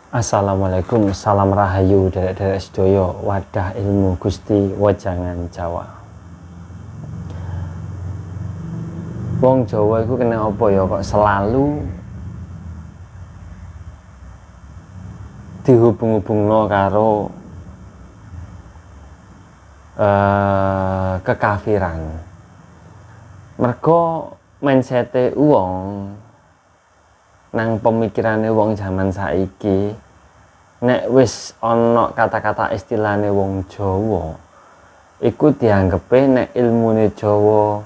Assalamualaikum, salam rahayu derek-derek sedaya, wadah ilmu Gusti Wejangan Jawa. Wong Jawa iku kena apa ya kok selalu dihubung-hubungno karo kekafiran. Mergo mindsete wong nang pemikirane wong zaman saiki nek wis ana kata-kata istilahne wong Jawa iku dianggepe nek ilmune Jawa,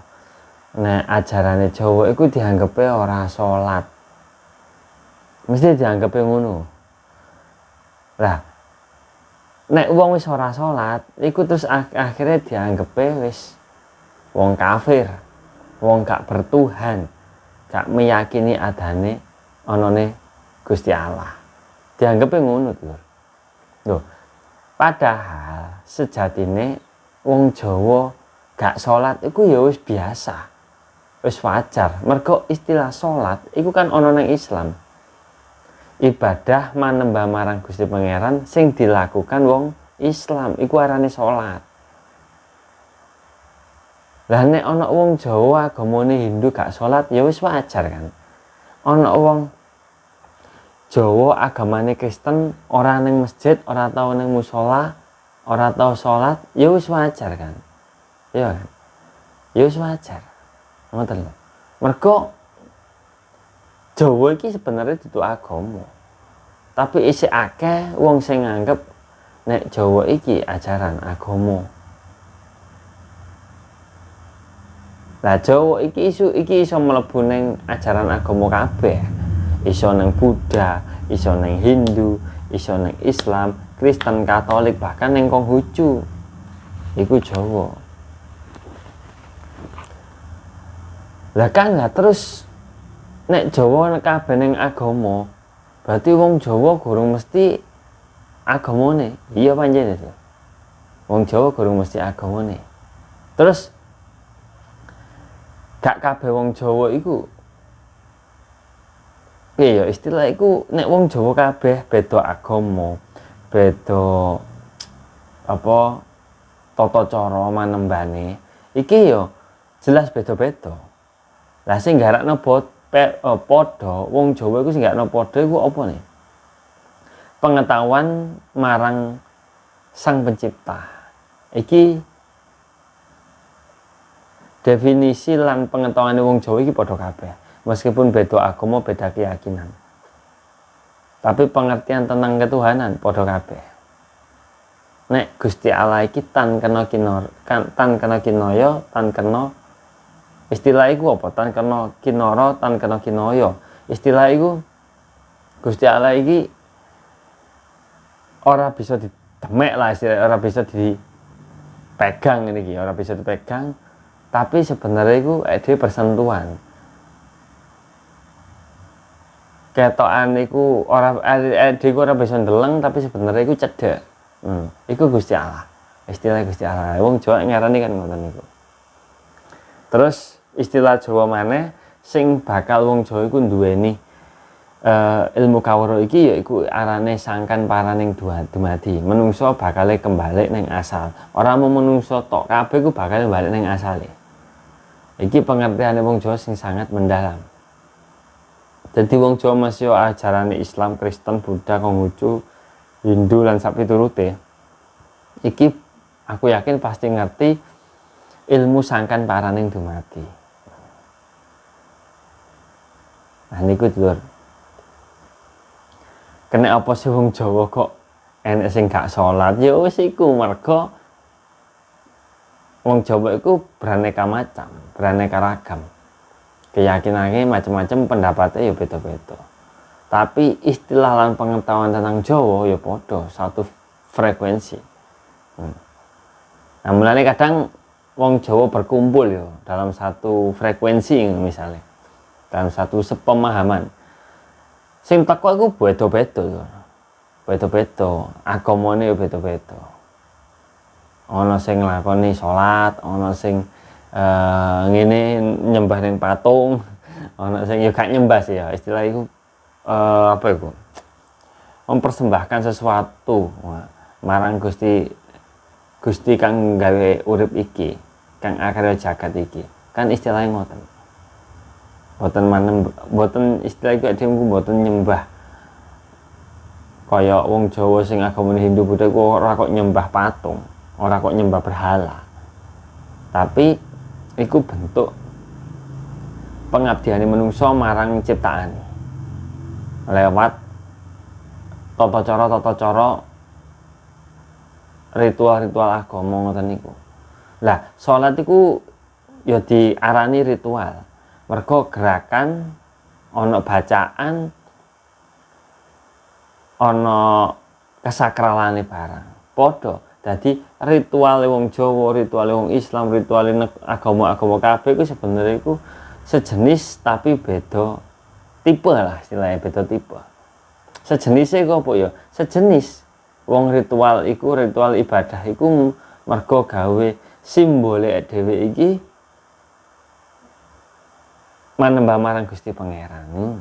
nek ajarane Jawa iku dianggepe ora salat. Mesti dianggepe ngono. Lah nek wong wis ora salat iku terus akhirnya dianggepe wis wong kafir, wong gak bertuhan, gak meyakini adane onone Gusti Allah. Dianggep ngono lho. Lho. Padahal sejatine wong Jawa gak salat iku ya wis biasa. Wis wajar. Mergo istilah salat iku kan ana nang Islam. Ibadah manembah marang Gusti Pangeran sing dilakukan wong Islam iku arane salat. Lah nek ana wong Jawa agamane Hindu gak salat ya wis wajar kan. Ana wong Jawa agamane Kristen ora ning masjid, ora tau ning musala, ora tau salat, ya wis wajar kan. Ya kan? Ya wis wajar. Ngoten lho. Mergo Jawa iki sebenarnya dudu agama. Tapi isih akeh wong sing nganggep nek Jawa iki ajaran agama. Lah Jawa iki iso mlebu ning ajaran agama kabeh. Iso nang Buddha, iso nang Hindu, iso nang Islam, Kristen, Katolik, bahkan nang Konghucu. Iku Jawa. Lah kan lah terus nek Jawa kabeh ning agama, berarti wong Jawa gurung mesti agamane. Iya pancen itu. Wong Jawa gurung mesti agamane. Terus gak kabeh wong Jawa iku ya istilah iku nek wong Jawa kabeh beda agama, beda apa tata cara manembane iki ya jelas beda-beda. Lah sing garakno padha wong Jawa iku sing garakno padha iku apa nih? Pengetahuan marang Sang Pencipta. Iki definisi lan pengetahuane wong Jawa iki padha kabeh. Meskipun beda agama, beda keyakinan. Tapi pengertian tentang ketuhanan padha kabeh. Nek Gusti Allah iki tan kena kinaya, tan kena istilah iku apa? Tan kena kinara, tan kena kinaya. Istilah iku Gusti Allah iki ora bisa didemek lah istilah, ora bisa dipegang ini iki, ora bisa dipegang. Tapi sebenarnya iku dhewe bersentuhan. Ketokan iku ora dhewe ora bisa ndeleng tapi sebenarnya iku cedhek. Iku Gusti Allah. Istilah Gusti Allah. Wong Jawa ngarani kan ngoten niku. Terus istilah Jawa maneh sing bakal wong Jawa iku duweni ilmu kawruh iki yaiku arane sangkan paraning dumadi. Menungso bakale kembali ning asal. Ora mung menungso tok, kabeh iku bakal bali ning asale. Iki pengertiane wong Jawa sing sangat mendalam. Jadi wong Jawa masih ajaran Islam, Kristen, Buddha, Konghucu, Hindu lan sapiturute. Iki aku yakin pasti ngerti ilmu sangkan paraning dumadi. Nah niku dulur. Kena apa sih wong Jawa kok enek sing gak salat? Ya wis iku mergo wong Jawa iku beraneka macam, beraneka ragam. Keyakinannya macam-macam, pendapatnya ya beda-beda. Tapi istilah lan pengetahuan tentang Jawa ya podo satu frekuensi. Nah mulanya kadang wong Jawa berkumpul ya dalam satu frekuensi misalnya, dalam satu sepemahaman. Sing teko iku beda-beda. Beda-beda, agamane ya beda-beda. Ana sing nglakoni salat, ana sing ngene nyembah ning patung, ana sing yo gak nyembah sih ya, istilah iku apa iku? mempersembahkan sesuatu marang Gusti kang gawe urip iki, kang akhirnya jagat iki. Kan istilahnya ngoten. Boten istilah iku dhewe boten nyembah. Kaya wong Jawa sing agamane Hindu Buddha ku ora kok nyembah patung, ora kok nyembah berhala. Tapi iku bentuk pengabdiane manungsa marang ciptaan. Lewat tata cara ritual agama ngoten niku. Lah, salat iku ya diarani ritual. Mergo gerakan ana bacaan ana kesakralane barang. Padha. Dadi rituale wong Jawa, rituale wong Islam, rituale agama-agama kabeh iku sebenarnya iku sejenis tapi beda tipe lah, istilahnya beda tipe. Sejenisnya iku apa ya? Sejenis. Wong ritual iku ritual ibadah iku mergo gawe simbole dhewe iki manembah marang Gusti Pangeran.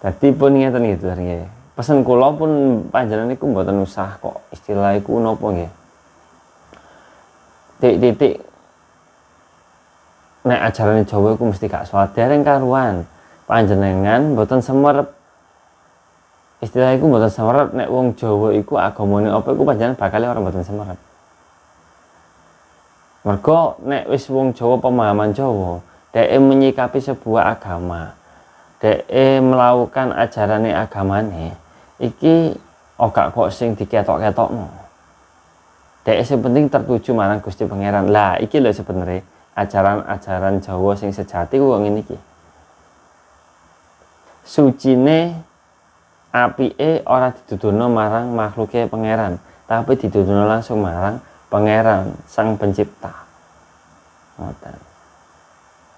Dadi pun ngeten iki nggih. Pesen kula pun panjenengan iku mboten usah kok istilah iku napa nggih. Titik nek ajaran Jawa iku mesti gak salat dereng karuan. Panjenengan mboten semerep. Istilah iku mboten semerep nek wong Jawa iku agamane apa iku panjenengan bakal ora mboten semerep. Mergo nek wis wong Jawa pemahaman Jawa, dhek menyikapi sebuah agama, dhek melakukan ajarane agamane, iki ora kok sing diketok-ketokno. Dhek sing penting tertuju marang Gusti Pangeran. Lah iki lho sebenarnya ajaran-ajaran Jawa sing sejati ku ngene iki. Sucine apike ora dituduhno marang makhluke Pangeran, tapi dituduhno langsung marang Pangeran Sang Pencipta. Ngoten.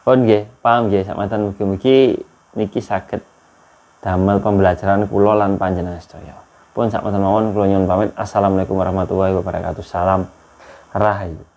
Pun nggih, paham nggih sakmeten mugi-mugi niki saged damel pembelajaran kula lan panjenengan sedaya. Pun sakmeten mawon kula nyuwun pamit. Assalamualaikum warahmatullahi wabarakatuh. Salam Rahayu.